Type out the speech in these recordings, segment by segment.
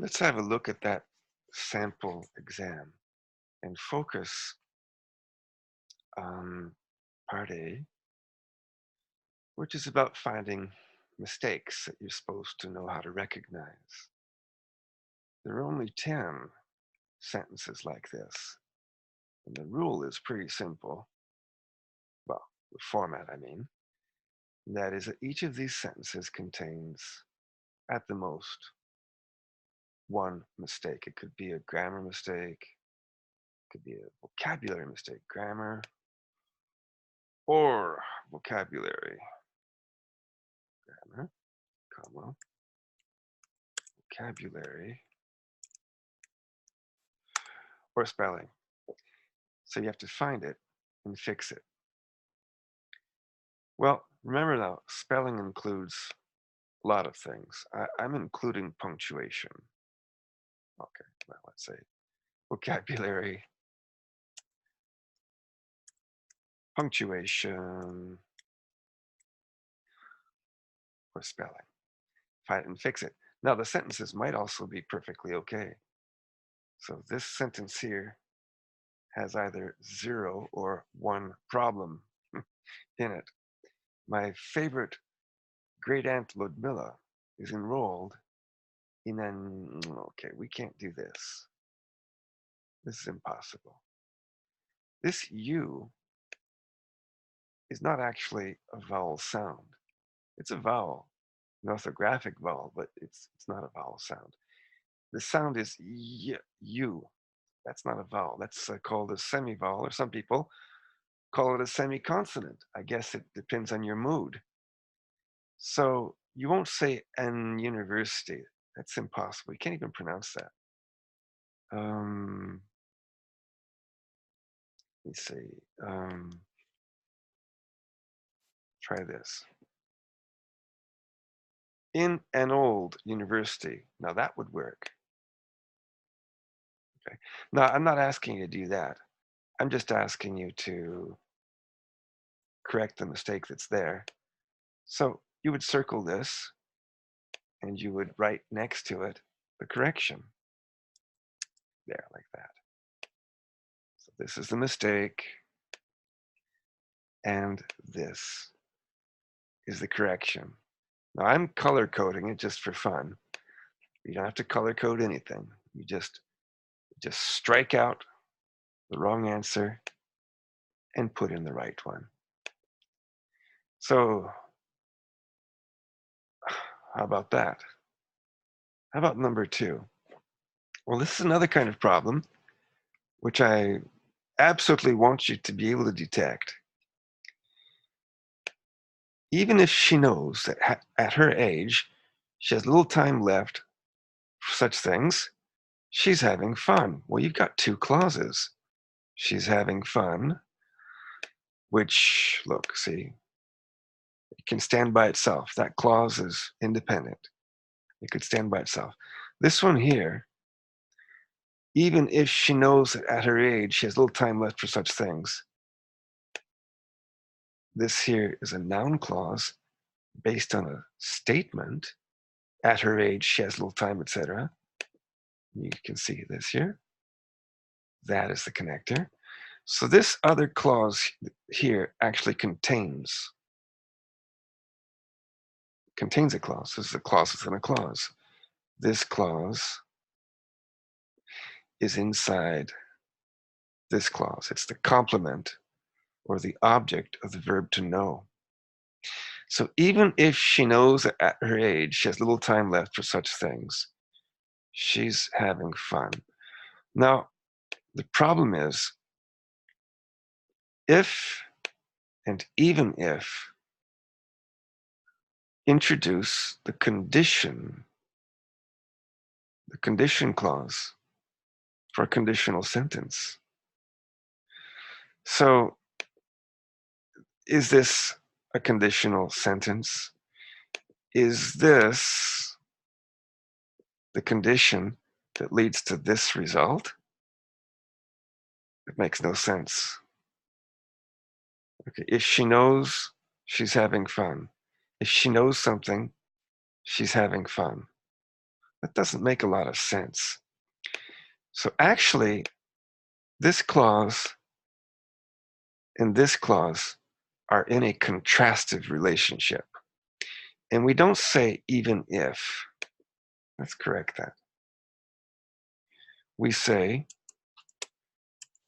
Let's have a look at that sample exam and focus on part A, which is about finding mistakes that you're supposed to know how to recognize. There are only 10 sentences like this, and the rule is pretty simple. Well, the format, I mean. And that is that each of these sentences contains, at the most, one mistake. It could be a grammar mistake, it could be a vocabulary mistake, grammar, or vocabulary, grammar, comma, vocabulary, or spelling. So you have to find it and fix it. Well, remember now, spelling includes a lot of things. I'm including punctuation. Okay, well, let's say vocabulary, punctuation, or spelling. Find it and fix it. Now, the sentences might also be perfectly okay. So this sentence here has either 0 or 1 problem in it. My favorite great aunt Ludmilla is enrolled in an, okay, we can't do this. This is impossible. This U is not actually a vowel sound. It's a vowel, an orthographic vowel, but it's not a vowel sound. The sound is y, U. That's not a vowel. That's called a semivowel, or some people call it a semiconsonant. I guess it depends on your mood. So you won't say an university. That's impossible. You can't even pronounce that. Um, let me see. Try this. In an old university. Now that would work. Okay. Now I'm not asking you to do that. I'm just asking you to correct the mistake that's there. So you would circle this and you would write next to it the correction. There, like that. So this is the mistake, and this is the correction. Now I'm color coding it just for fun. You don't have to color code anything. You just strike out the wrong answer and put in the right one. So how about that? How about number 2? Well, this is another kind of problem which I absolutely want you to be able to detect. Even if she knows that at her age she has little time left for such things, she's having fun. Well, you've got 2 clauses. She's having fun, which, look, see, it can stand by itself. That clause is independent. It could stand by itself. This one here, even if she knows that at her age she has little time left for such things, this here is a noun clause based on a statement. At her age, she has little time, etc. You can see this here. That is the connector. So this other clause here actually contains a clause. This is a clause within a clause. This clause is inside this clause. It's the complement or the object of the verb to know. So even if she knows that at her age she has little time left for such things, she's having fun. Now, the problem is if and even if introduce the condition clause for a conditional sentence. So is this a conditional sentence? Is this the condition that leads to this result? It makes no sense. Okay, if she knows, she's having fun. If she knows something, she's having fun. That doesn't make a lot of sense. So actually, this clause and this clause are in a contrastive relationship. And we don't say even if. Let's correct that. We say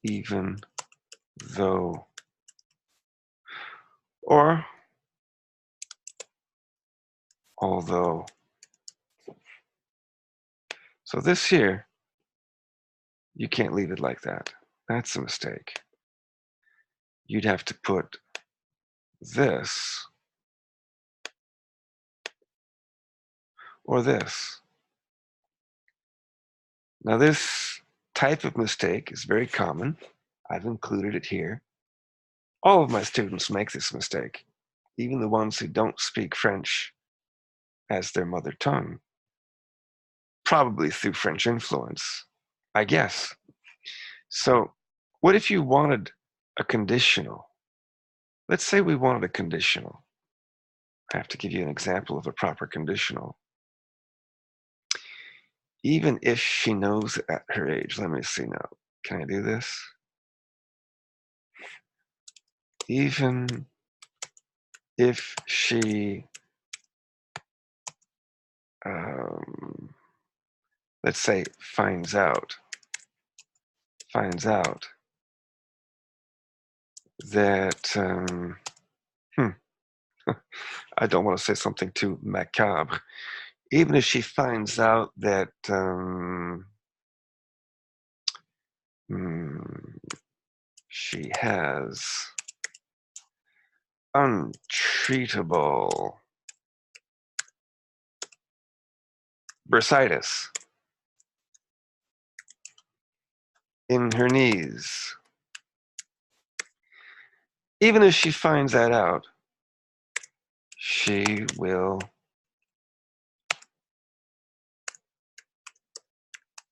even though, or although. So this here, you can't leave it like that. That's a mistake. You'd have to put this or this. Now this type of mistake is very common. I've included it here. All of my students make this mistake, even the ones who don't speak French as their mother tongue, probably through French influence, I guess. So what if you wanted a conditional? Let's say we wanted a conditional. I have to give you an example of a proper conditional. Even if she knows at her age, let me see now. Can I do this? Even if she, let's say, finds out that, I don't want to say something too macabre. Even if she finds out that she has untreatable bursitis in her knees. Even if she finds that out, she will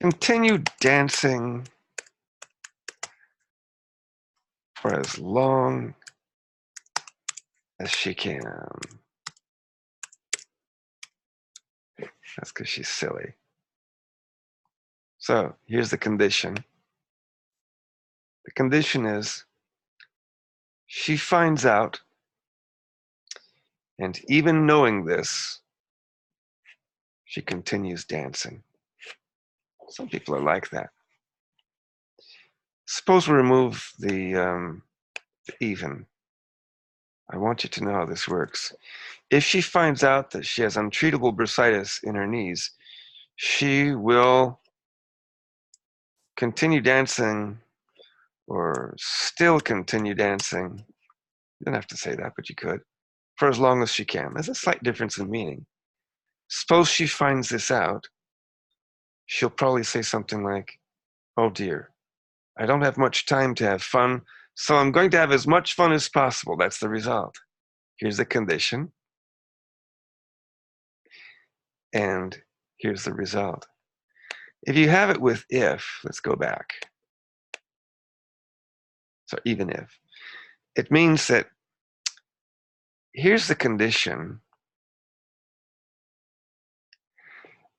continue dancing for as long as she can. That's because she's silly. So here's the condition. The condition is she finds out, and even knowing this, she continues dancing. Some people are like that. Suppose we remove the even. I want you to know how this works. If she finds out that she has untreatable bursitis in her knees, she will continue dancing or still continue dancing. You don't have to say that, but you could, for as long as she can. There's a slight difference in meaning. Suppose she finds this out, she'll probably say something like, oh dear, I don't have much time to have fun, so I'm going to have as much fun as possible. That's the result. Here's the condition, and here's the result. If you have it with if, let's go back. So even if, it means that here's the condition,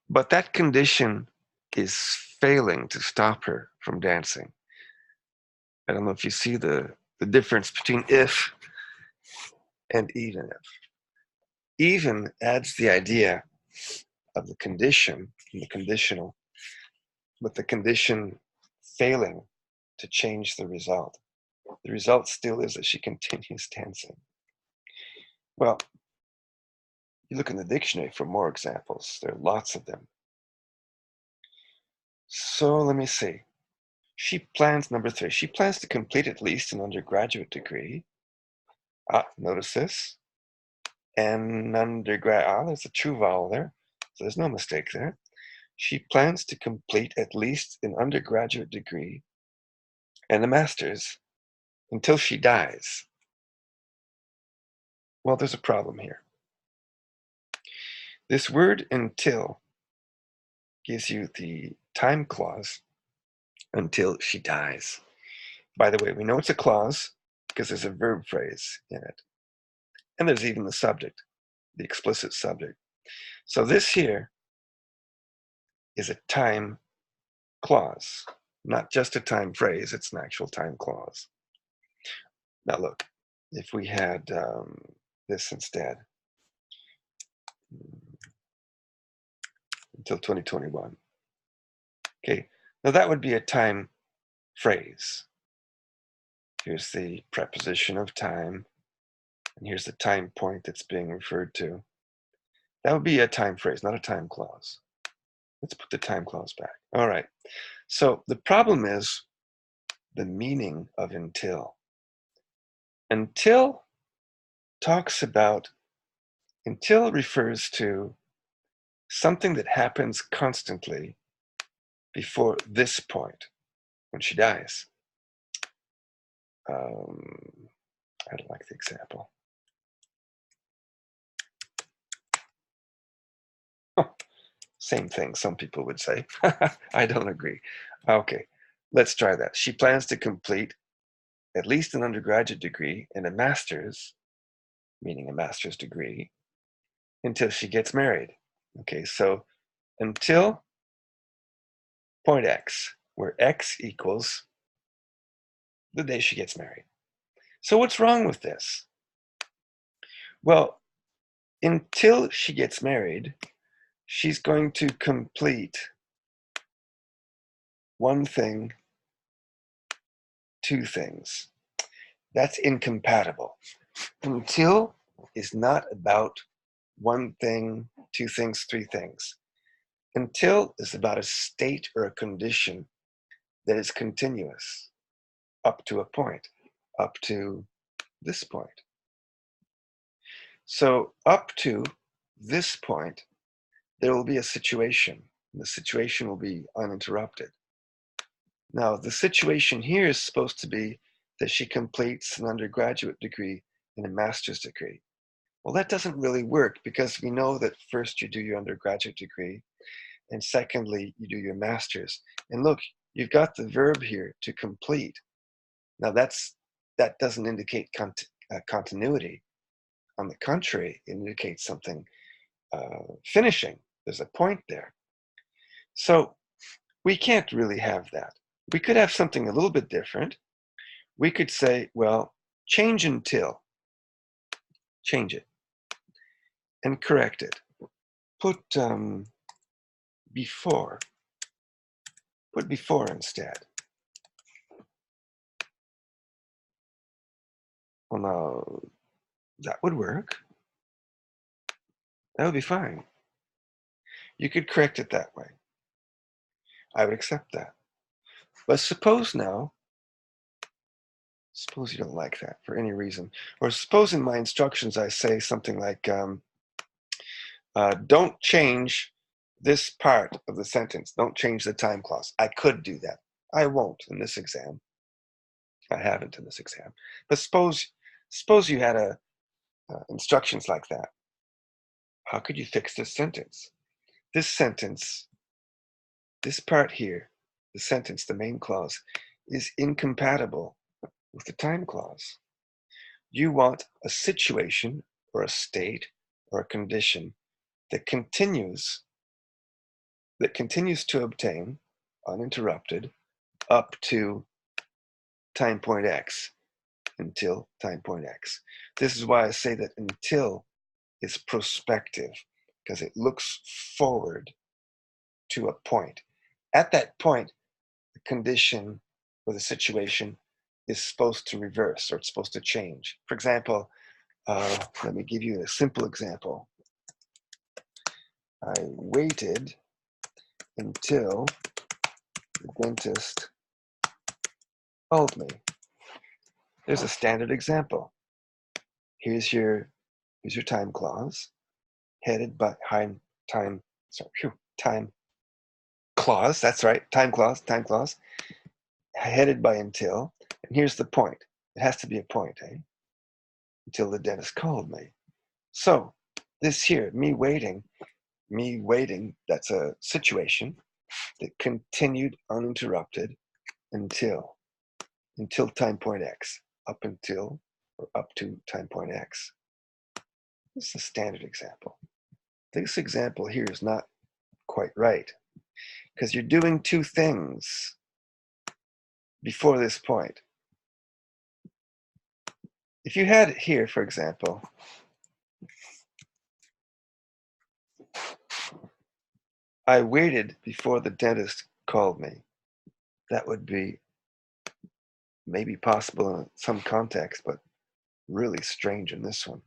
but that condition is failing to stop her from dancing. I don't know if you see the difference between if and even if. Even adds the idea of the condition, the conditional, with the condition failing to change the result. The result still is that she continues dancing. Well, you look in the dictionary for more examples. There are lots of them. So let me see. She plans, number 3, she plans to complete at least an undergraduate degree. Notice this. An undergrad, there's a true vowel there, so there's no mistake there. She plans to complete at least an undergraduate degree and a master's until she dies. Well, there's a problem here. This word until gives you the time clause until she dies. By the way, we know it's a clause because there's a verb phrase in it. And there's even the subject, the explicit subject. So this here is a time clause, not just a time phrase, it's an actual time clause. Now look, if we had this instead, until 2021, okay, now that would be a time phrase. Here's the preposition of time, and here's the time point that's being referred to. That would be a time phrase, not a time clause. Let's put the time clause back. All right, so the problem is the meaning of until. Until talks about, until refers to something that happens constantly before this point, when she dies. I don't like the example. Same thing, some people would say. I don't agree. Okay, let's try that. She plans to complete at least an undergraduate degree and a master's, meaning a master's degree, until she gets married. Okay, so until point X, where X equals the day she gets married. So what's wrong with this? Well, until she gets married, she's going to complete one thing, two things. That's incompatible. Until is not about one thing, two things, three things. Until is about a state or a condition that is continuous up to a point, up to this point. So up to this point, there will be a situation. And the situation will be uninterrupted. Now, the situation here is supposed to be that she completes an undergraduate degree and a master's degree. Well, that doesn't really work because we know that first you do your undergraduate degree, and secondly, you do your master's. And look, you've got the verb here to complete. Now, that doesn't indicate continuity. On the contrary, it indicates something finishing. There's a point there. So we can't really have that. We could have something a little bit different. We could say, well, change until, change it, and correct it. Put before, put before instead. Well, now, that would work. That would be fine. You could correct it that way. I would accept that. But suppose now, suppose you don't like that for any reason, or suppose in my instructions I say something like, don't change this part of the sentence. Don't change the time clause. I could do that. I won't in this exam. I haven't in this exam. But suppose you had instructions like that. How could you fix this sentence? This sentence, this part here, the sentence, the main clause, is incompatible with the time clause. You want a situation or a state or a condition that continues to obtain uninterrupted up to time point X, until time point X. This is why I say that until is prospective, because it looks forward to a point. At that point, the condition or the situation is supposed to reverse, or it's supposed to change. For example, let me give you a simple example. I waited until the dentist called me. There's a standard example. Here's your time clause, headed by time clause. That's right, time clause, headed by until. And here's the point. It has to be a point, eh? Until the dentist called me. So this here, me waiting, that's a situation that continued uninterrupted until time point X, up until or up to time point X. This is a standard example. This example here is not quite right. because you're doing two things before this point. If you had it here, for example, I waited before the dentist called me. That would be maybe possible in some context, but really strange in this one.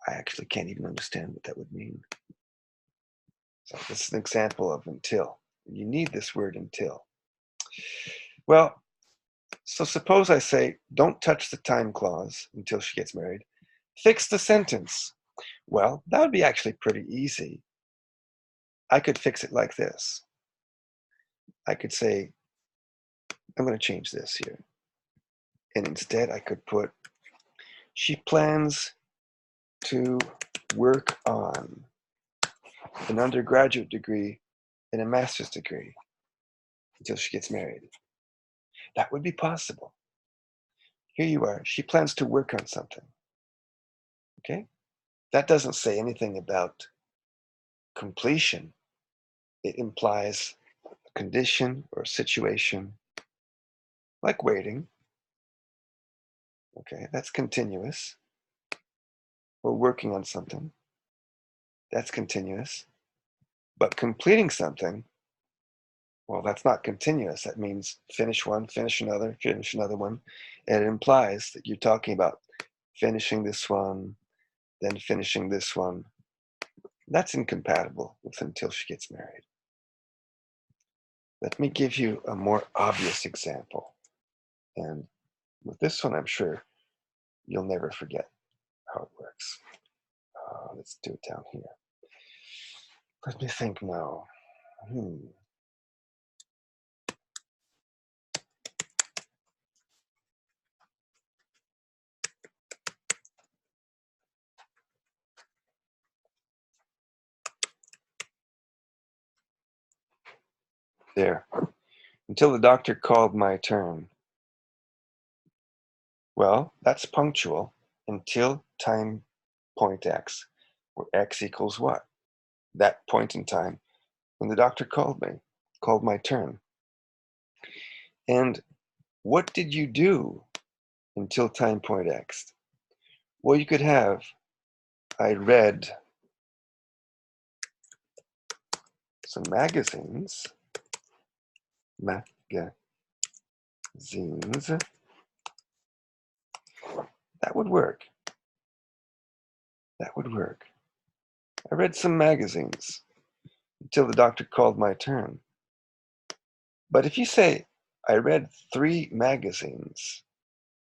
I actually can't even understand what that would mean. So this is an example of until. You need this word until. Well, so suppose I say, don't touch the time clause until she gets married. Fix the sentence. Well, that would be actually pretty easy. I could fix it like this. I could say, I'm going to change this here. And instead I could put, she plans to work on an undergraduate degree and a master's degree until she gets married. That would be possible. Here you are. She plans to work on something. Okay? That doesn't say anything about completion. It implies a condition or a situation, like waiting. Okay, that's continuous. Or working on something. That's continuous. But completing something, well, that's not continuous. That means finish one, finish another one. And it implies that you're talking about finishing this one, then finishing this one. That's incompatible with until she gets married. Let me give you a more obvious example. And with this one, I'm sure you'll never forget how it works. Let's do it down here. Let me think now. There. Until the doctor called my turn. Well, that's punctual until time point x, where x equals what? That point in time when the doctor called my turn. And what did you do until time point x? Well, you could have, I read some magazines. That would work. That would work. I read some magazines until the doctor called my turn. But if you say, I read 3 magazines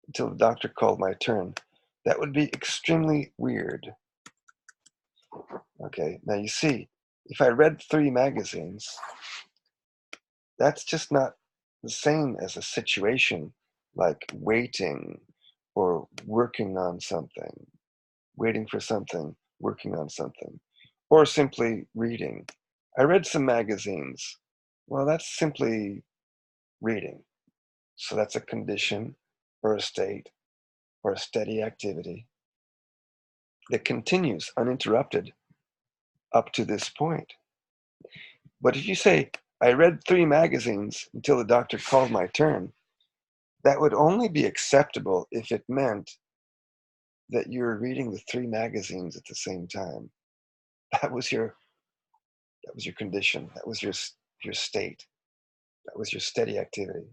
until the doctor called my turn, that would be extremely weird. Okay, now you see, if I read 3 magazines, that's just not the same as a situation like waiting or working on something, waiting for something, working on something, or simply reading. I read some magazines. Well, that's simply reading. So that's a condition or a state or a steady activity that continues uninterrupted up to this point. But if you say, I read 3 magazines until the doctor called my turn, that would only be acceptable if it meant that you were reading the 3 magazines at the same time. That was your condition. That was your state. That was your steady activity.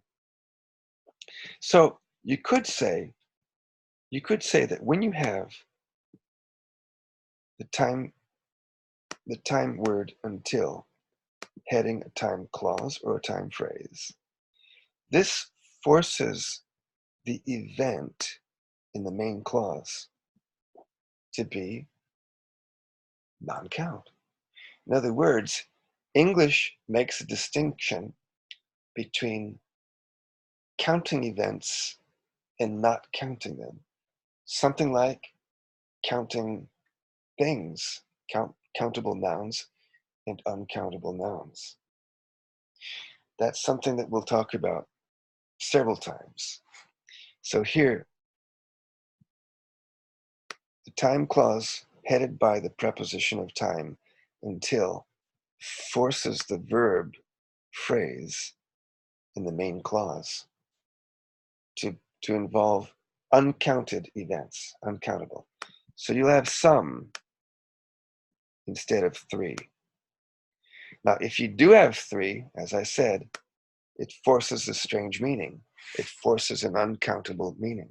So you could say that when you have the time word until heading a time clause or a time phrase, this forces the event in the main clause to be non-count. In other words, English makes a distinction between counting events and not counting them. Something like counting things, countable nouns and uncountable nouns. That's something that we'll talk about several times. So here, the time clause headed by the preposition of time until forces the verb phrase in the main clause to involve uncounted events, uncountable. So you'll have some instead of three. Now, if you do have three, as I said, it forces a strange meaning. It forces an uncountable meaning.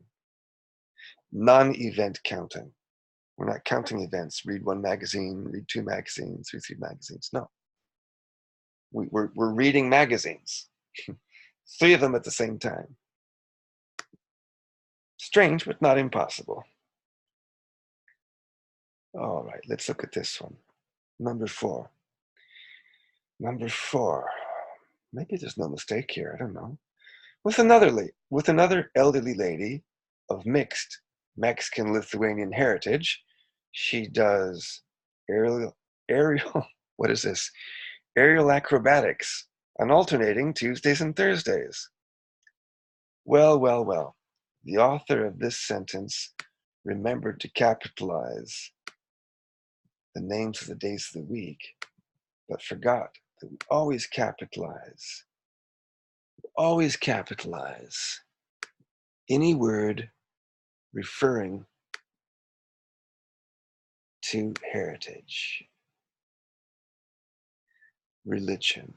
Non-event counting. We're not counting events. Read one magazine, read two magazines, read three magazines. No. We're reading magazines. Three of them at the same time. Strange, but not impossible. All right, let's look at this one. Number 4. Number 4. Maybe there's no mistake here. I don't know. With another elderly lady of mixed Mexican-Lithuanian heritage, she does aerial. What is this? Aerial acrobatics on alternating Tuesdays and Thursdays. Well, well, well. The author of this sentence remembered to capitalize the names of the days of the week, but forgot that we always capitalize any word referring to heritage, religion,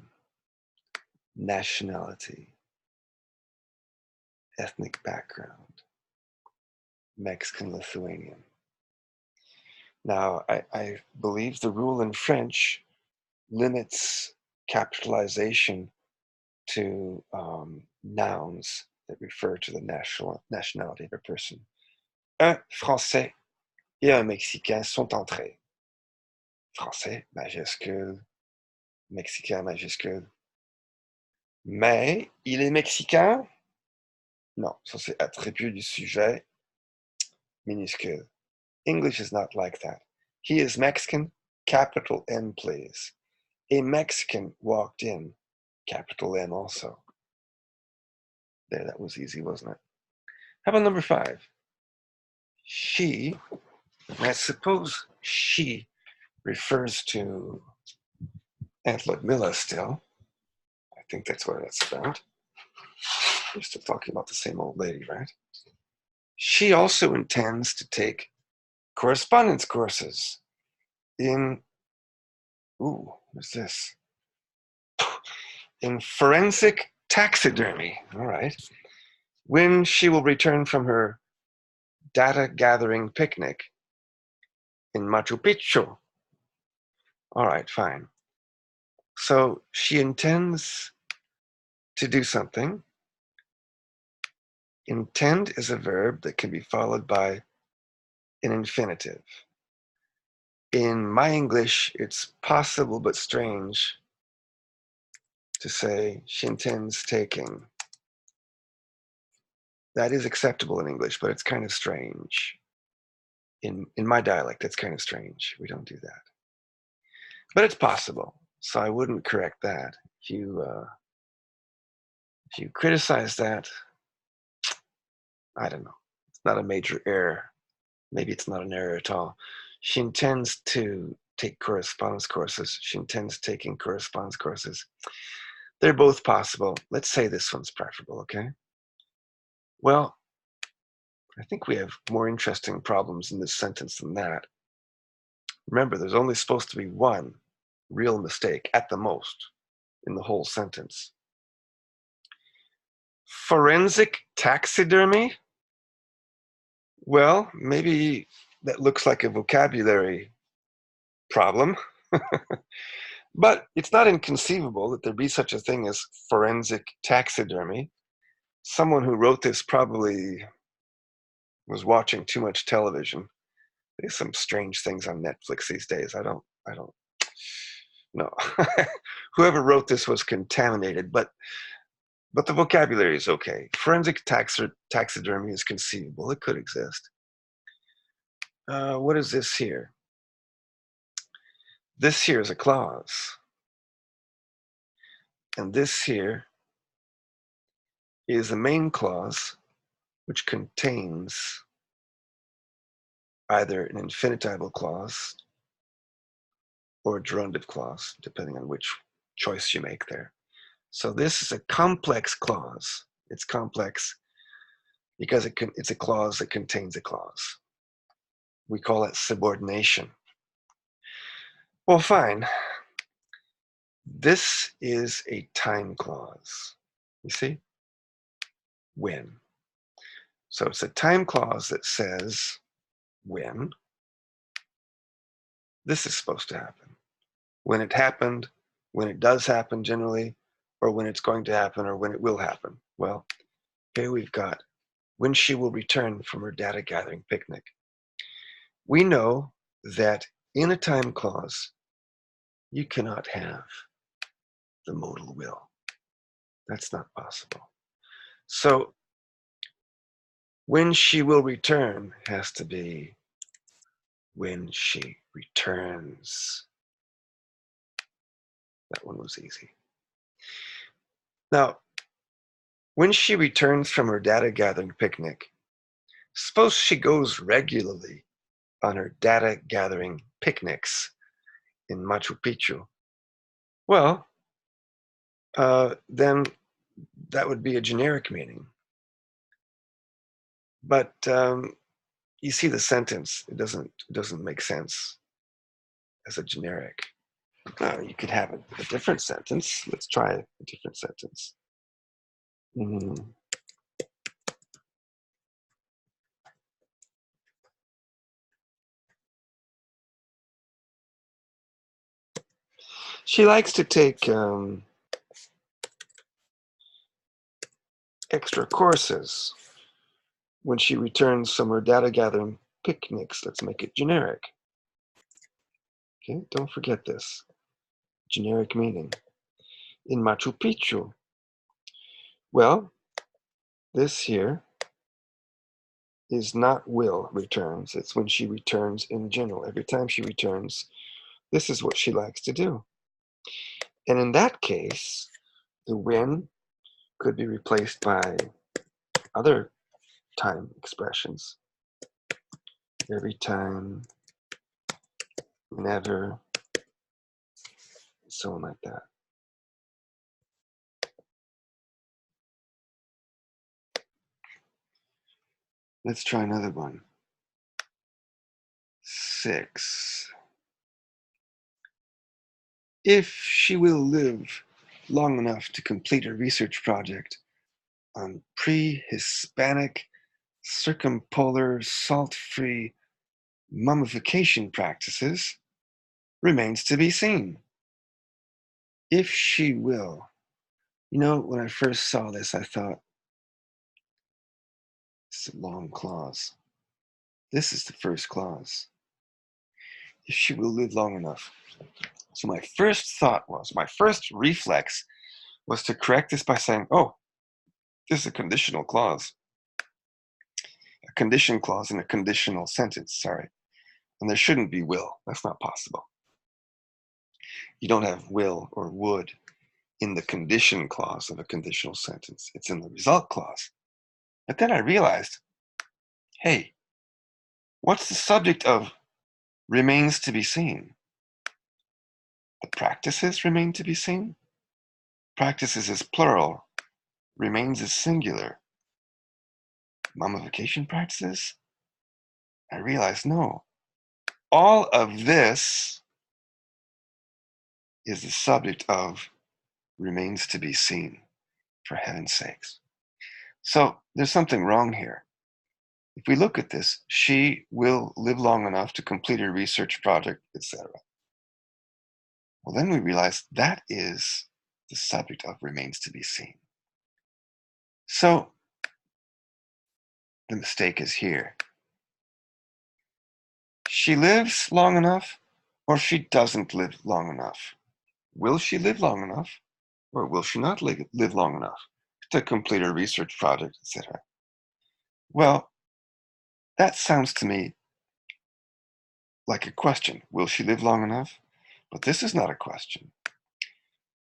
nationality, ethnic background, Mexican-Lithuanian. Now, I believe the rule in French limits capitalization to nouns that refer to the nationality of a person. Un Français et un Mexicain sont entrés. Français, majuscule, Mexicain, majuscule. Mais il est Mexicain? Non, ça c'est attribut du sujet, minuscule. English is not like that. He is Mexican, capital M, please. A Mexican walked in, capital M also. There, that was easy, wasn't it? How about number 5? She, I suppose she refers to Aunt Ludmilla still. I think that's what that's about. We're still talking about the same old lady, right? She also intends to take correspondence courses in, what's this? In forensic taxidermy, all right, when she will return from her data gathering picnic in Machu Picchu. All right, fine. So she intends to do something. Intend is a verb that can be followed by an infinitive. In my English, it's possible but strange to say she intends taking. That is acceptable in English, but it's kind of strange. In my dialect, it's kind of strange. We don't do that. But it's possible, so I wouldn't correct that. If you criticize that, I don't know. It's not a major error. Maybe it's not an error at all. She intends to take correspondence courses. She intends taking correspondence courses. They're both possible. Let's say this one's preferable, okay? Well, I think we have more interesting problems in this sentence than that. Remember, there's only supposed to be one real mistake at the most in the whole sentence. Forensic taxidermy? Well, maybe that looks like a vocabulary problem, but it's not inconceivable that there be such a thing as forensic taxidermy. Someone who wrote this probably was watching too much television. There's some strange things on Netflix these days. I don't know. Whoever wrote this was contaminated, but the vocabulary is okay. Forensic taxidermy is conceivable. It could exist. What is this here? This here is a clause. And this here is a main clause which contains either an infinitival clause or gerundive clause, depending on which choice you make there. So this is a complex clause. It's complex because it's a clause that contains a clause. We call it subordination. Well, fine. This is a time clause. You see? When. So it's a time clause that says when this is supposed to happen. When it happened, when it does happen generally, or when it's going to happen, or when it will happen. Well, here we've got when she will return from her data gathering picnic. We know that in a time clause, you cannot have the modal will. That's not possible. So when she will return has to be when she returns. That one was easy. Now, when she returns from her data gathering picnic, suppose she goes regularly on her data gathering picnics in Machu Picchu. Well, then that would be a generic meaning. But you see the sentence, it doesn't make sense as a generic. You could have a different sentence. Let's try a different sentence. She likes to take extra courses when she returns from her data gathering picnics. Let's make it generic. Okay, don't forget this. Generic meaning. In Machu Picchu. Well, this here is not will returns. It's when she returns in general. Every time she returns, this is what she likes to do. And in that case, the when could be replaced by other time expressions. Every time, whenever, so on like that. Let's try another one. 6. If she will live long enough to complete a research project on pre-Hispanic circumpolar salt-free mummification practices, remains to be seen. If she will. You know, when I first saw this, I thought, it's a long clause. This is the first clause. If she will live long enough. So my first reflex was to correct this by saying, oh, this is a conditional clause. A condition clause in a conditional sentence, sorry. And there shouldn't be will. That's not possible. You don't have will or would in the condition clause of a conditional sentence. It's in the result clause. But then I realized, hey, what's the subject of remains to be seen? The practices remain to be seen? Practices is plural. Remains is singular. Mummification practices? I realized, no. All of this is the subject of remains to be seen, for heaven's sakes. So there's something wrong here. If we look at this, she will live long enough to complete her research project, etc. Well, then we realize that is the subject of remains to be seen. So the mistake is here. She lives long enough, or she doesn't live long enough. Will she live long enough, or will she not live long enough to complete her research project, etc.? Well, that sounds to me like a question. Will she live long enough? But this is not a question.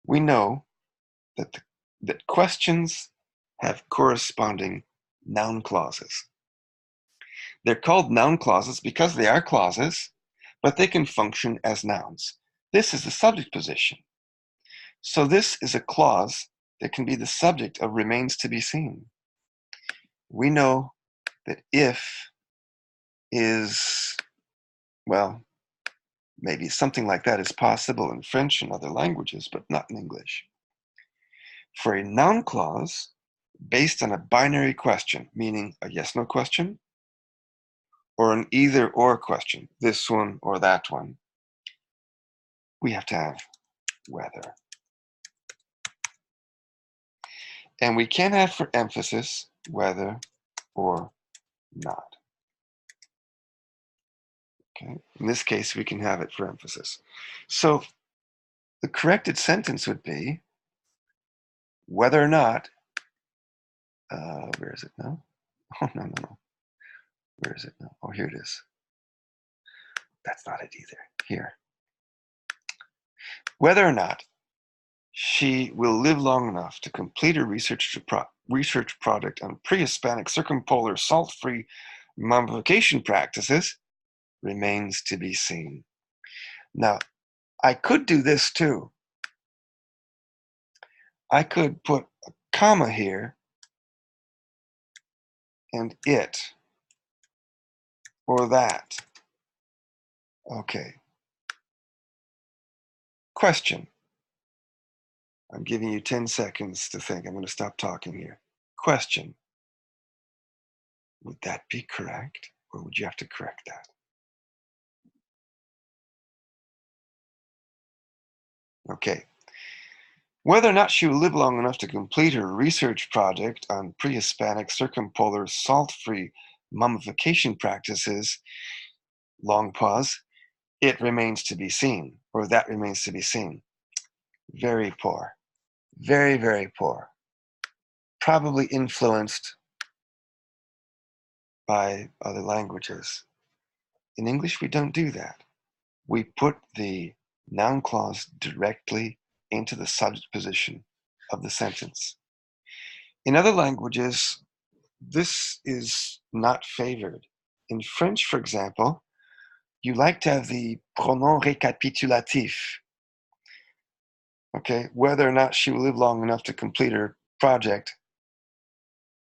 We know that questions have corresponding noun clauses. They're called noun clauses because they are clauses, but they can function as nouns. This is the subject position. So this is a clause that can be the subject of remains to be seen. We know that if is, well, maybe something like that is possible in French and other languages, but not in English. For a noun clause based on a binary question, meaning a yes-no question, or an either-or question, this one or that one, we have to have whether. And we can have for emphasis whether or not. Okay. In this case, we can have it for emphasis. So the corrected sentence would be whether or not, where is it now? Oh, no. Where is it now? Oh, here it is. That's not it either. Here. Whether or not she will live long enough to complete her research project on pre-Hispanic circumpolar salt-free mummification practices remains to be seen. Now, I could do this too. I could put a comma here and it or that. Okay. Question. I'm giving you 10 seconds to think. I'm going to stop talking here. Question. Would that be correct, or would you have to correct that? Okay. Whether or not she will live long enough to complete her research project on pre-Hispanic circumpolar salt-free mummification practices, long pause, it remains to be seen, or that remains to be seen. Very poor. Very, very poor. Probably influenced by other languages. In English, we don't do that. We put the noun clause directly into the subject position of the sentence. In other languages, this is not favored. In French, for example, you like to have the pronom récapitulatif. Okay, whether or not she will live long enough to complete her project,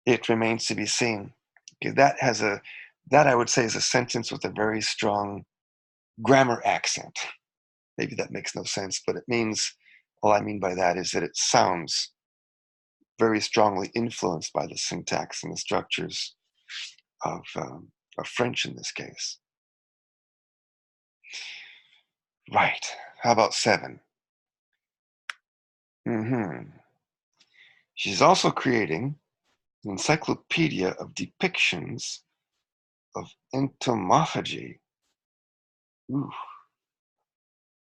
it remains to be seen. Okay, that I would say is a sentence with a very strong grammar accent. Maybe that makes no sense, but it means, all I mean by that is that it sounds very strongly influenced by the syntax and the structures of French in this case. Right. How about 7? She's also creating an encyclopedia of depictions of entomophagy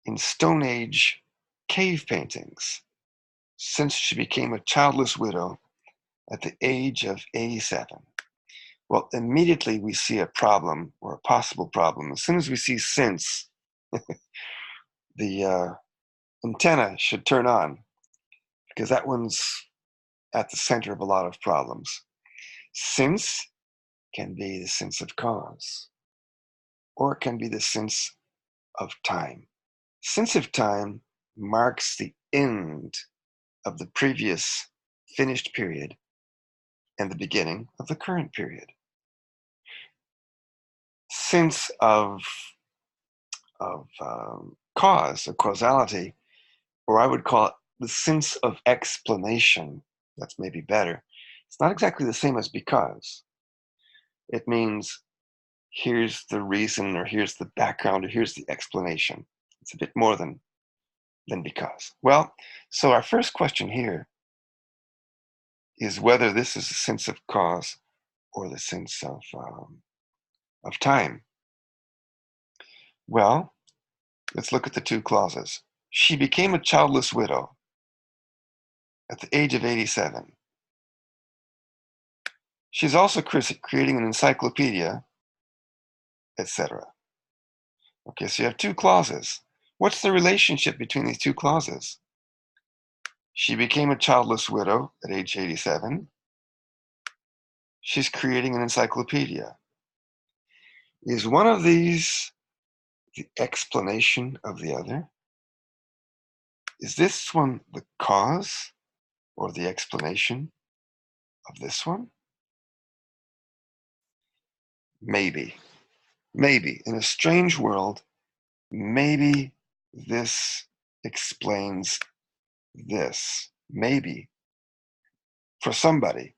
in Stone Age cave paintings since she became a childless widow at the age of 87. Well, immediately we see a problem or a possible problem. As soon as we see since, the antenna should turn on because that one's at the center of a lot of problems. Since can be the sense of cause, or it can be the sense of time. Sense of time marks the end of the previous finished period and the beginning of the current period. Sense of cause, of causality, or I would call it the sense of explanation. That's maybe better. It's not exactly the same as because. It means here's the reason, or here's the background, or here's the explanation. It's a bit more than because. Well, so our first question here is whether this is a sense of cause or the sense of time. Well, let's look at the two clauses. She became a childless widow at the age of 87. She's also creating an encyclopedia, etc. Okay, so you have two clauses. What's the relationship between these two clauses? She became a childless widow at age 87. She's creating an encyclopedia. Is one of these the explanation of the other? Is this one the cause or the explanation of this one? Maybe. Maybe. In a strange world, maybe this explains this. Maybe. For somebody.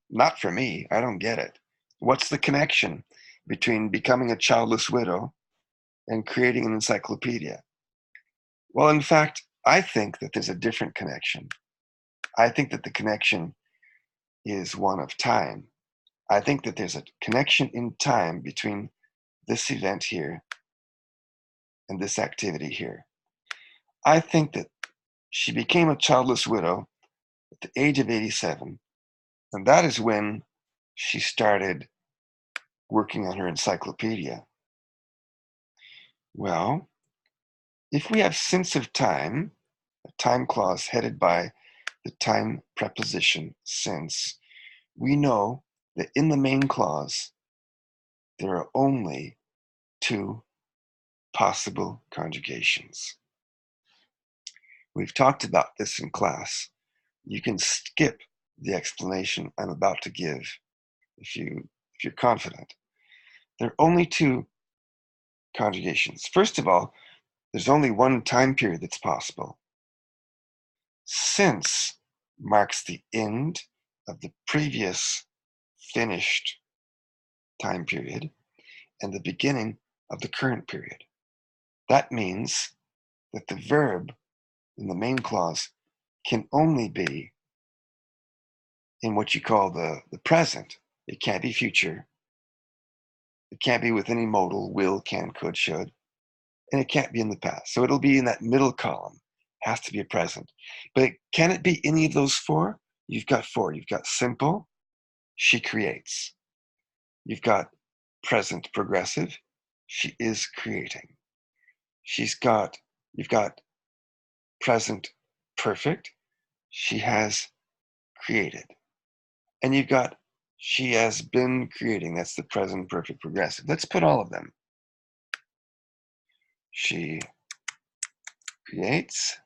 Not for me. I don't get it. What's the connection between becoming a childless widow and creating an encyclopedia? Well, in fact, I think that there's a different connection. I think that the connection is one of time. I think that there's a connection in time between this event here and this activity here. I think that she became a childless widow at the age of 87, and that is when she started working on her encyclopedia. Well, if we have since of time, a time clause headed by the time preposition since, we know that in the main clause, there are only two possible conjugations. We've talked about this in class. You can skip the explanation I'm about to give if you're confident. There are only two conjugations. First of all, there's only one time period that's possible. Since marks the end of the previous finished time period and the beginning of the current period. That means that the verb in the main clause can only be in what you call the present. It can't be future. It can't be with any modal, will, can, could, should. And it can't be in the past. So it'll be in that middle column. Has to be a present. But can it be any of those four? You've got four. You've got simple, she creates. You've got present progressive, she is creating. You've got present perfect, she has created. And you've got she has been creating. That's the present perfect progressive. Let's put all of them. She creates.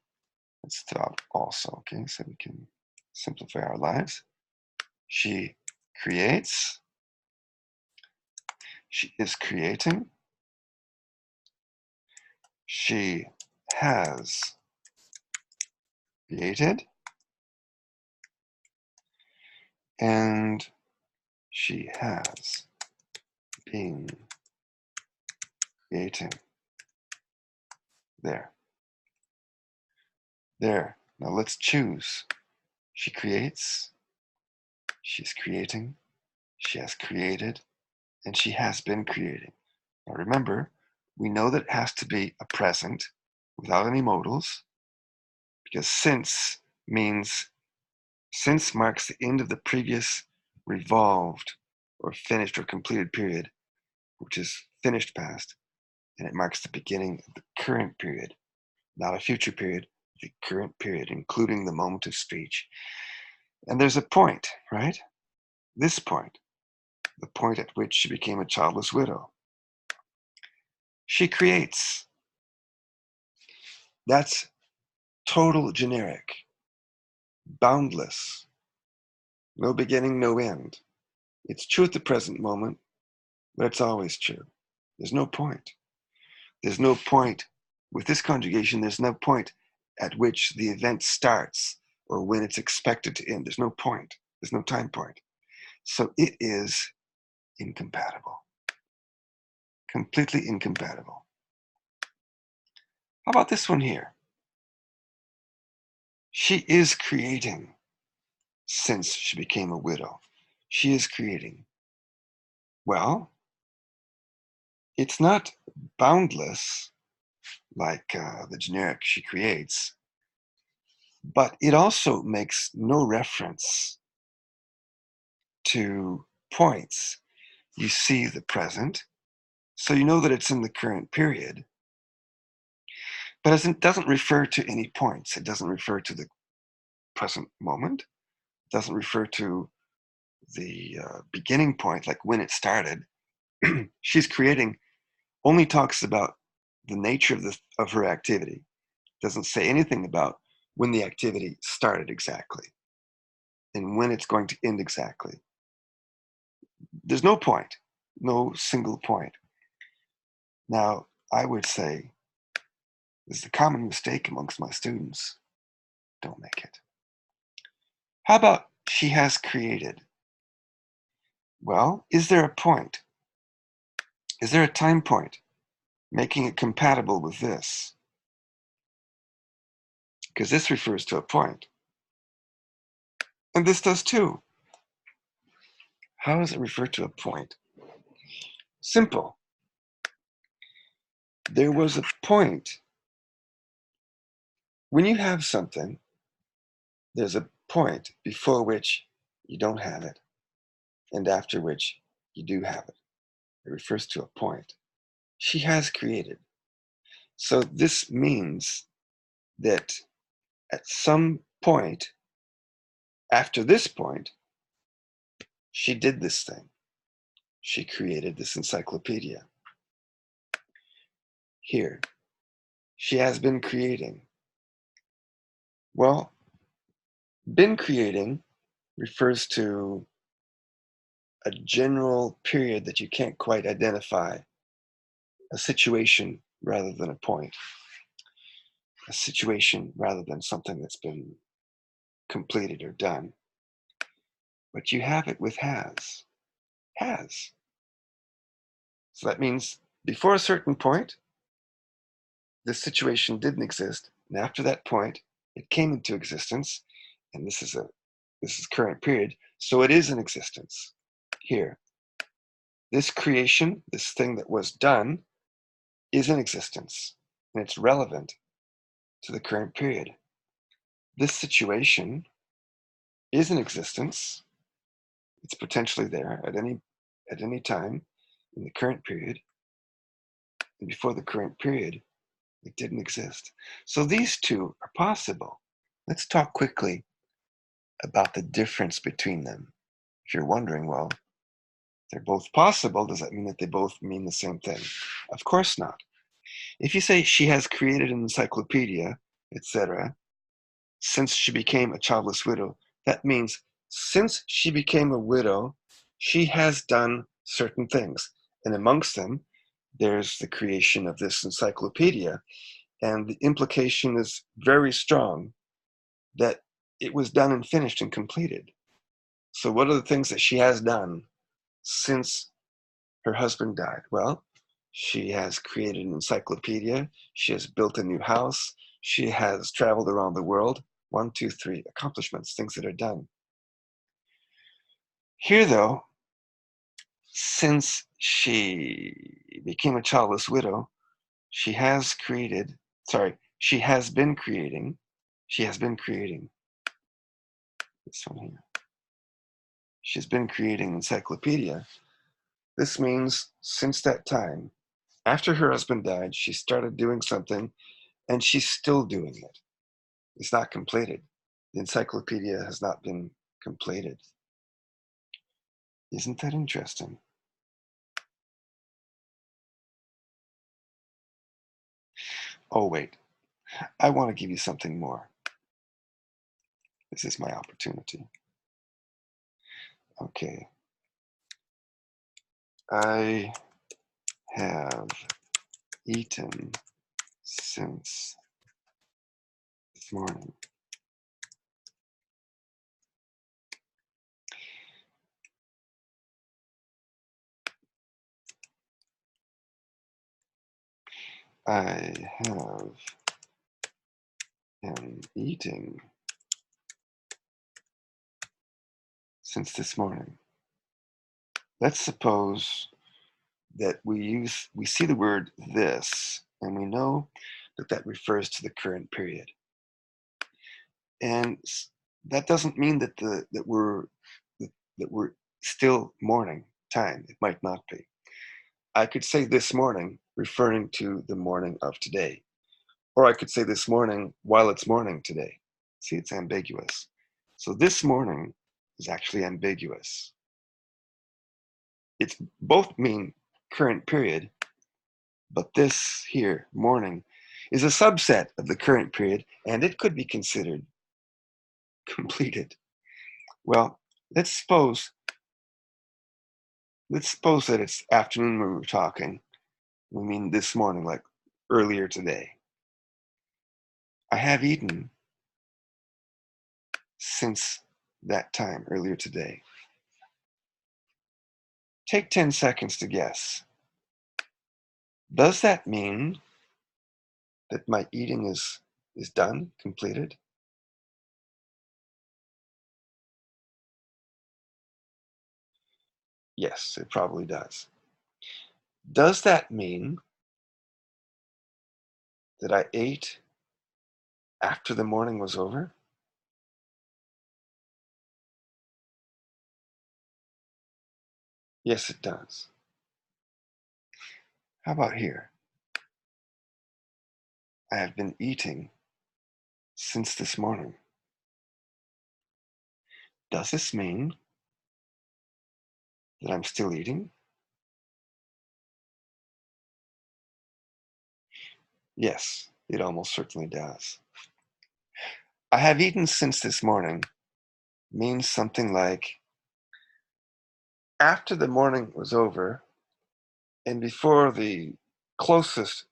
Let's stop also, okay, so we can simplify our lives. She creates. She is creating. She has created. And she has been creating. There. There. Now let's choose. She creates. She's creating. She has created. And she has been creating. Now remember, we know that it has to be a present without any modals, because since marks the end of the previous revolved or finished or completed period, which is finished past, and it marks the beginning of the current period, not a future period, the current period, including the moment of speech. And there's a point, right? This point, the point at which she became a childless widow. She creates. That's total generic, boundless, no beginning, no end. It's true at the present moment, but it's always true. There's no point. There's no point with this conjugation. There's no point at which the event starts or when it's expected to end. There's no point. There's no time point. So it is incompatible. Completely incompatible. How about this one here? She is creating since she became a widow. She is creating. Well, it's not boundless like the generic she creates, but it also makes no reference to points. You see the present, so you know that it's in the current period, but it doesn't refer to any points. It doesn't refer to the present moment. It doesn't refer to the beginning point, like when it started. She's creating only talks about the nature of her activity. Doesn't say anything about when the activity started exactly and when it's going to end exactly. There's no point, no single point. Now, I would say this is a common mistake amongst my students. Don't make it. How about she has created? Well, is there a point? Is there a time point making it compatible with this? Because this refers to a point. And this does too. How does it refer to a point? Simple. There was a point. When you have something, there's a point before which you don't have it and after which you do have it. It refers to a point. She has created. So this means that at some point after this point, she did this thing. She created this encyclopedia. Here, she has been creating. Well, been creating refers to a general period that you can't quite identify, a situation rather than a point, a situation rather than something that's been completed or done. But you have it with has. Has. So that means before a certain point, this situation didn't exist, and after that point, it came into existence, and this is current period, so it is in existence. Here, this creation, this thing that was done, is in existence, and it's relevant to the current period. This situation is in existence. It's potentially there at any time in the current period, and before the current period, it didn't exist. So these two are possible. Let's talk quickly about the difference between them. If you're wondering, well, they're both possible, does that mean that they both mean the same thing? Of course not. If you say she has created an encyclopedia, etc., since she became a childless widow, that means since she became a widow, she has done certain things. And amongst them, there's the creation of this encyclopedia. And the implication is very strong that it was done and finished and completed. So, what are the things that she has done since her husband died? Well, she has created an encyclopedia, she has built a new house, she has traveled around the world. 1, 2, 3 accomplishments, things that are done. Here, though, since she became a childless widow, she has she has been creating this one here. She's been creating encyclopedia. This means since that time, after her husband died, she started doing something and she's still doing it. It's not completed. The encyclopedia has not been completed. Isn't that interesting? Oh, wait, I want to give you something more. This is my opportunity. Okay. I have eaten since this morning. I have been eating since this morning. Let's suppose that we see the word this, and we know that that refers to the current period. And that doesn't mean that that we're still morning time. It might not be. I could say this morning, referring to the morning of today, or I could say this morning while it's morning today. See, it's ambiguous. So this morning is actually ambiguous. It's both mean current period, but this here, morning, is a subset of the current period, and it could be considered completed. Well, let's suppose that it's afternoon when we're talking. We mean this morning, like earlier today. I have eaten since that time, earlier today. Take 10 seconds to guess. Does that mean that my eating is done, completed? Yes, it probably does. Does that mean that I ate after the morning was over? Yes, it does. How about here? I have been eating since this morning. Does this mean that I'm still eating? Yes, it almost certainly does. I have eaten since this morning means something like after the morning was over and before the closest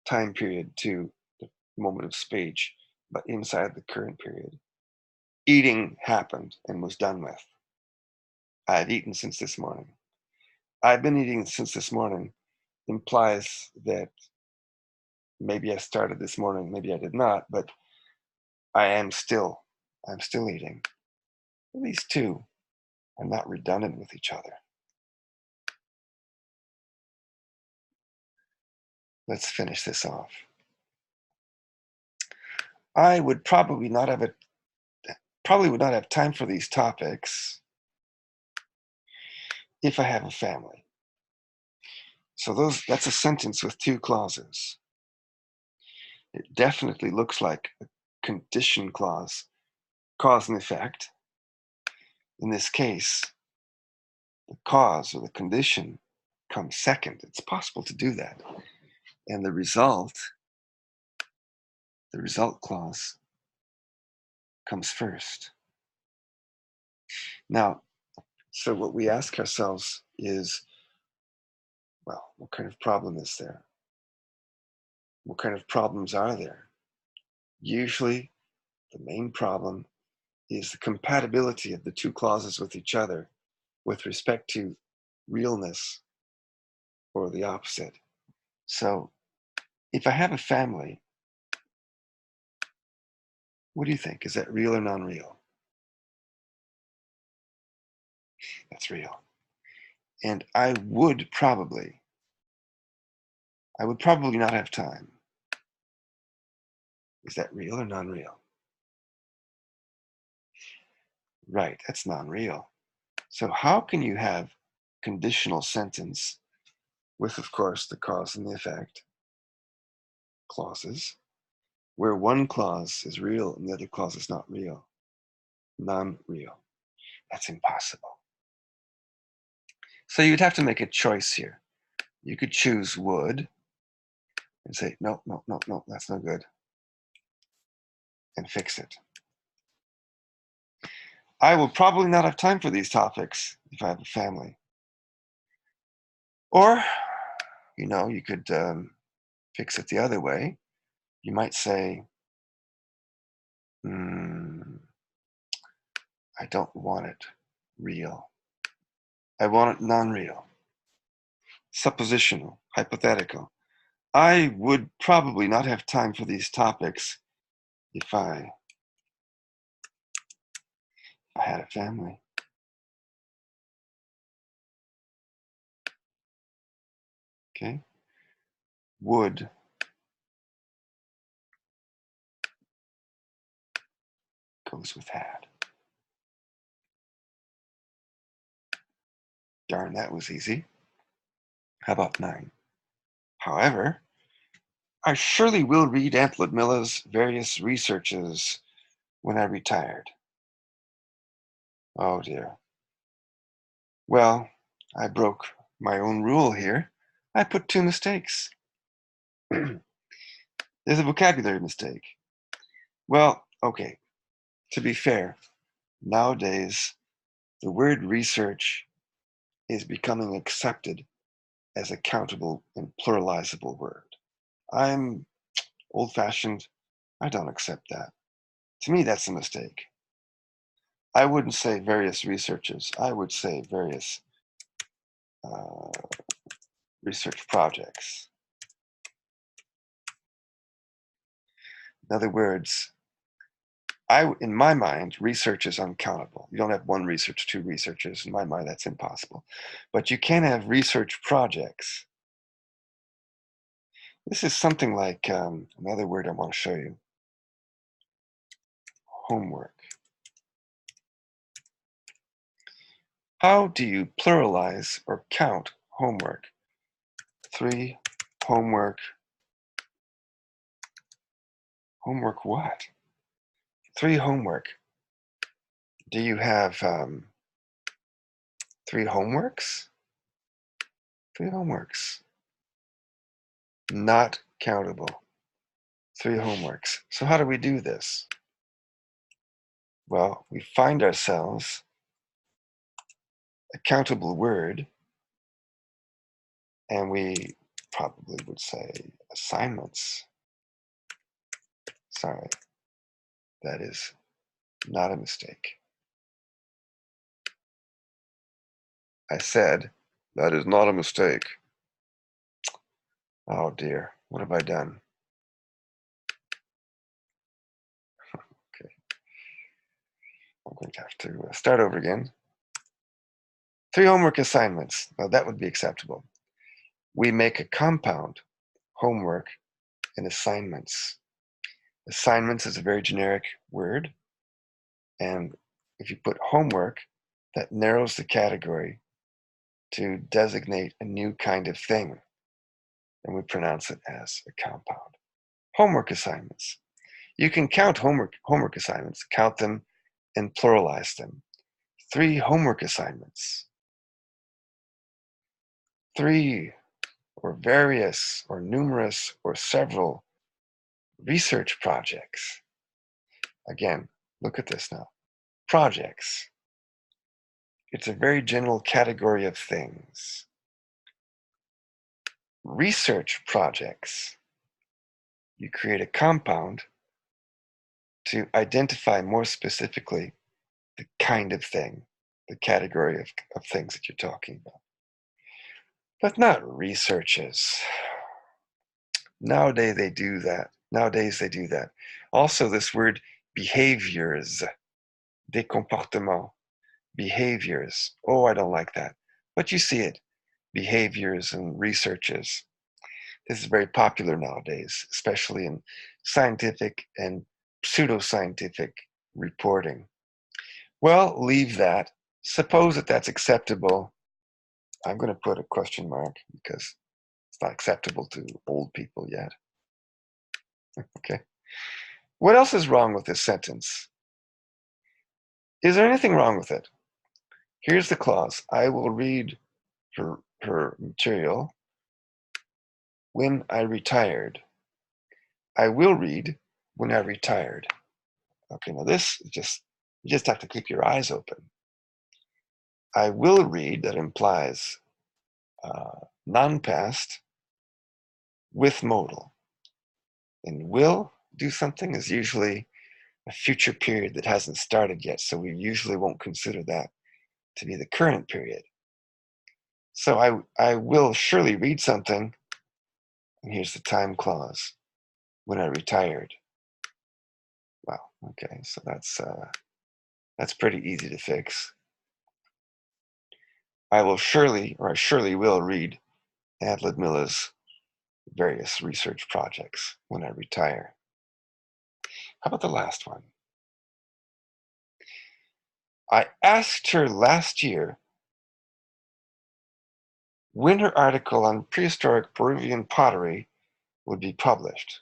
time period to the moment of speech, but inside the current period, eating happened and was done with. I have eaten since this morning. I've been eating since this morning implies that maybe I started this morning, maybe I did not, but I'm still eating. These two are not redundant with each other. Let's finish this off. I would probably would not have time for these topics if I have a family. So that's a sentence with two clauses. It definitely looks like a condition clause, cause and effect. In this case, the cause or the condition comes second. It's possible to do that. And the result clause comes first. Now, so what we ask ourselves is, well, what kind of problem is there? What kind of problems are there? Usually, the main problem is the compatibility of the two clauses with each other with respect to realness or the opposite. So, if I have a family, what do you think? Is that real or non-real? That's real. And I would probably not have time. Is that real or non-real? Right, that's non-real. So how can you have conditional sentence with, of course, the cause and the effect clauses, where one clause is real and the other clause is not real, non-real? That's impossible. So you'd have to make a choice here. You could choose would and say, no, no, no, no, that's no good, and fix it. I will probably not have time for these topics if I have a family. Or, you could fix it the other way. You might say, mm, I don't want it real. I want it non-real. Suppositional, hypothetical. I would probably not have time for these topics if I had a family. Okay? Would goes with had. Darn, that was easy. How about 9? However, I surely will read Aunt Ludmilla's various researches when I retired. Oh dear. Well, I broke my own rule here. I put 2 mistakes. There's a vocabulary mistake. Well, okay, to be fair, nowadays the word research is becoming accepted as a countable and pluralizable word. I'm old-fashioned. I don't accept that. To me, that's a mistake. I wouldn't say various researches. I would say various uh, research projects. In other words, in my mind, research is uncountable. You don't have one research, two researchers. In my mind, that's impossible. But you can have research projects. This is something like another word I want to show you. Homework. How do you pluralize or count homework? 3 homework. Homework what? 3 homework. Do you have 3 homeworks? 3 homeworks. Not countable. 3 homeworks. So how do we do this? Well, we find ourselves a countable word, and we probably would say assignments. Sorry, that is not a mistake. I said, that is not a mistake. Oh dear, what have I done? Okay, I'm going to have to start over again. 3 homework assignments. Now that would be acceptable. We make a compound, homework and assignments. Assignments is a very generic word, and if you put homework, that narrows the category to designate a new kind of thing, and we pronounce it as a compound. Homework assignments. You can count homework assignments, count them and pluralize them. 3 homework assignments. 3 or various or numerous or several research projects. Again, look at this now. Projects. It's a very general category of things. Research projects. You create a compound to identify more specifically the kind of thing, the category of things that you're talking about. But not researches. Nowadays they do that. Also, this word behaviors, des comportements, behaviors. Oh, I don't like that. But you see it, behaviors and researches. This is very popular nowadays, especially in scientific and pseudoscientific reporting. Well, leave that. Suppose that that's acceptable. I'm going to put a question mark because it's not acceptable to old people yet. Okay. What else is wrong with this sentence? Is there anything wrong with it? Here's the clause. I will read her material when I retired. I will read when I retired. Okay, now this is you just have to keep your eyes open. I will read, that implies non-past with modal. And will do something is usually a future period that hasn't started yet, so we usually won't consider that to be the current period. So I will surely read something, and here's the time clause, when I retired. Well, okay, so that's pretty easy to fix. I will surely, or I surely will read Aunt Ludmilla's various research projects when I retire. How about the last one? I asked her last year when her article on prehistoric Peruvian pottery would be published.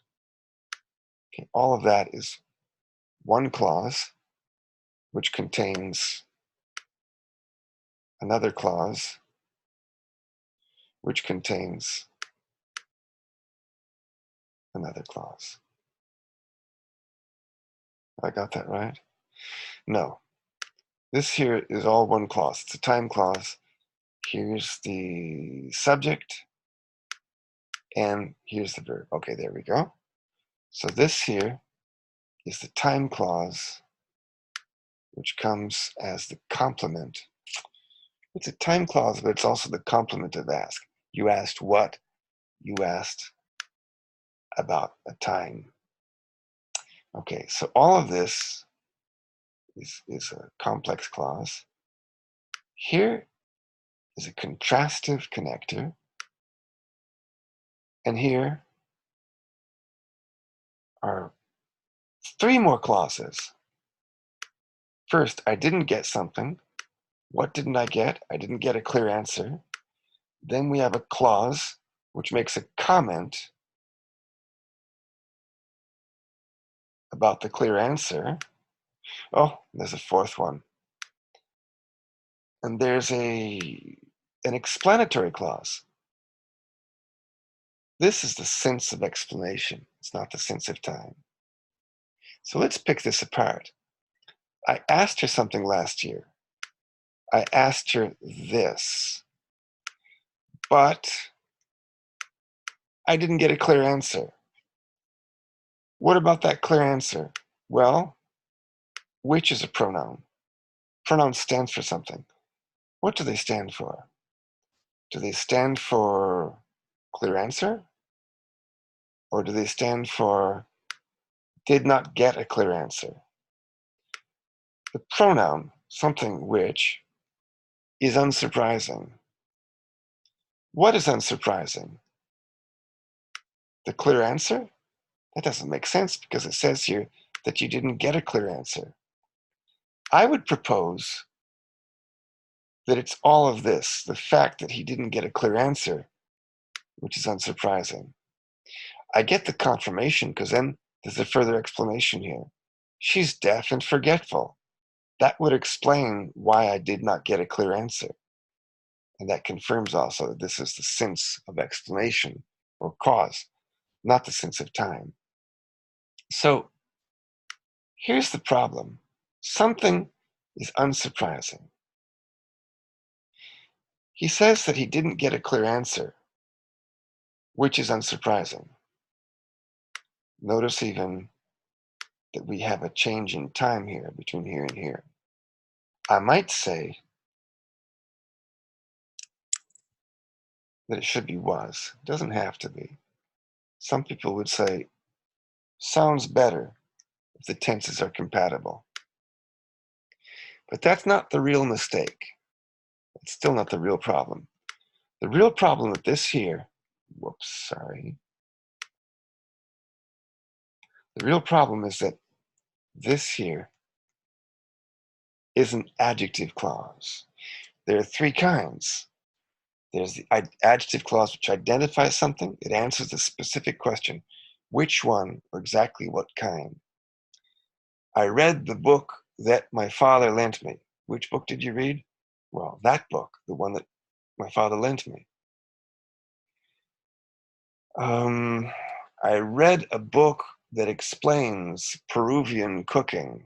Okay, all of that is one clause, which contains another clause, which contains another clause. I got that right? No. This here is all one clause. It's a time clause. Here's the subject, and here's the verb. Okay, there we go. So this here is the time clause, which comes as the complement. It's a time clause, but it's also the complement of ask. You asked what? You asked about a time. Okay, so all of this is a complex clause. Here is a contrastive connector. And here are 3 more clauses. First, I didn't get something. What didn't I get? I didn't get a clear answer. Then we have a clause which makes a comment about the clear answer. Oh, there's a 4th one. And there's an explanatory clause. This is the sense of explanation. It's not the sense of time. So let's pick this apart. I asked her something last year. I asked her this, but I didn't get a clear answer. What about that clear answer? Well, which is a pronoun. Pronoun stands for something. What do they stand for? Do they stand for clear answer? Or do they stand for did not get a clear answer? The pronoun, something which, is unsurprising. What is unsurprising? The clear answer? That doesn't make sense because it says here that you didn't get a clear answer. I would propose that it's all of this, the fact that he didn't get a clear answer, which is unsurprising. I get the confirmation because then there's a further explanation here. She's deaf and forgetful. That would explain why I did not get a clear answer. And that confirms also that this is the sense of explanation or cause, not the sense of time. So here's the problem. Something is unsurprising. He says that he didn't get a clear answer, which is unsurprising. Notice even that we have a change in time here between here and here. I might say that it should be was. It doesn't have to be. Some people would say, sounds better if the tenses are compatible. But that's not the real mistake. It's still not the real problem. The real problem with this here, whoops, sorry. The real problem is that this here is an adjective clause. There are 3 kinds. There's the adjective clause which identifies something. It answers the specific question. Which one or exactly what kind? I read the book that my father lent me. Which book did you read? Well, that book, the one that my father lent me. I read a book that explains Peruvian cooking.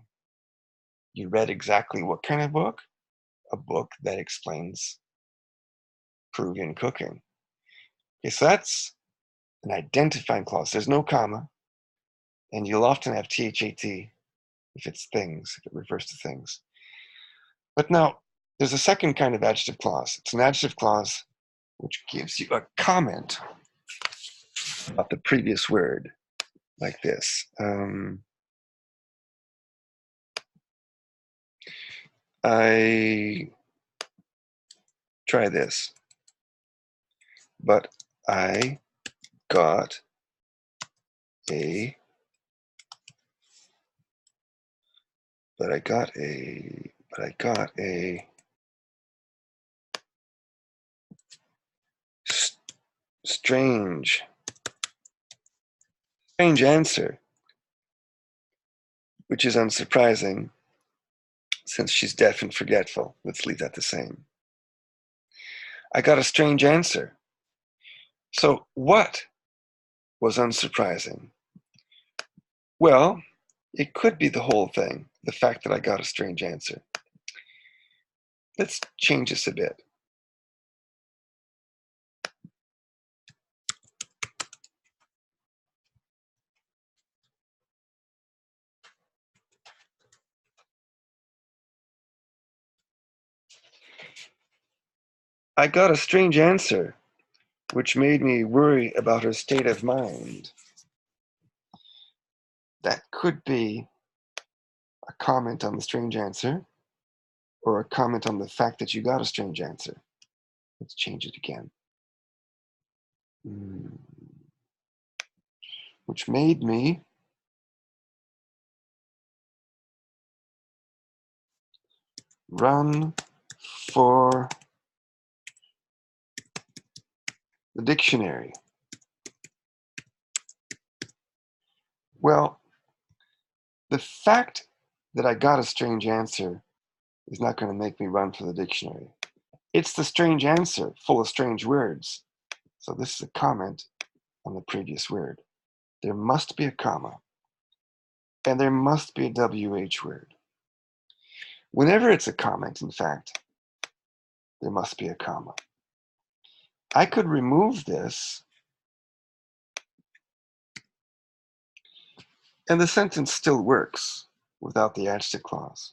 You read exactly what kind of book? A book that explains Peruvian cooking. Okay, so that's an identifying clause. There's no comma, and you'll often have THAT if it's things, if it refers to things. But now, there's a second kind of adjective clause. It's an adjective clause which gives you a comment about the previous word, like this. I try this, but I got a, but I got a strange answer, which is unsurprising since she's deaf and forgetful. Let's leave that the same. I got a strange answer. So what was unsurprising? Well, it could be the whole thing, the fact that I got a strange answer. Let's change this a bit. I got a strange answer, which made me worry about her state of mind. That could be a comment on the strange answer or a comment on the fact that you got a strange answer. Let's change it again. Hmm. Which made me run for the dictionary. Well, the fact that I got a strange answer is not going to make me run for the dictionary. It's the strange answer, full of strange words. So this is a comment on the previous word. There must be a comma, and there must be a WH word. Whenever it's a comment, in fact, there must be a comma. I could remove this, and the sentence still works without the adjective clause.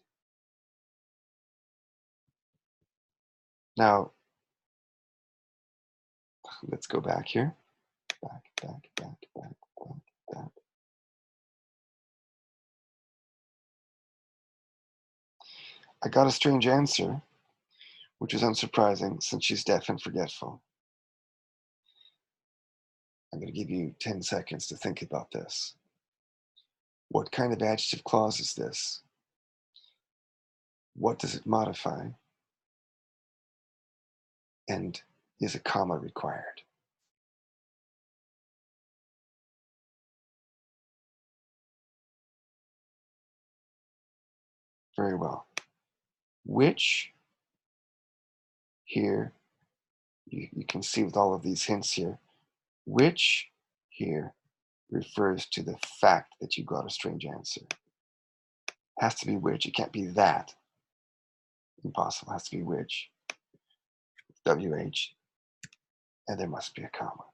Now, let's go back here. Back. I got a strange answer, which is unsurprising since she's deaf and forgetful. I'm going to give you 10 seconds to think about this. What kind of adjective clause is this? What does it modify? And is a comma required? Very well. Which here, you can see with all of these hints here, which here refers to the fact that you got a strange answer. Has to be which, it can't be that. Impossible, has to be which. WH, and there must be a comma.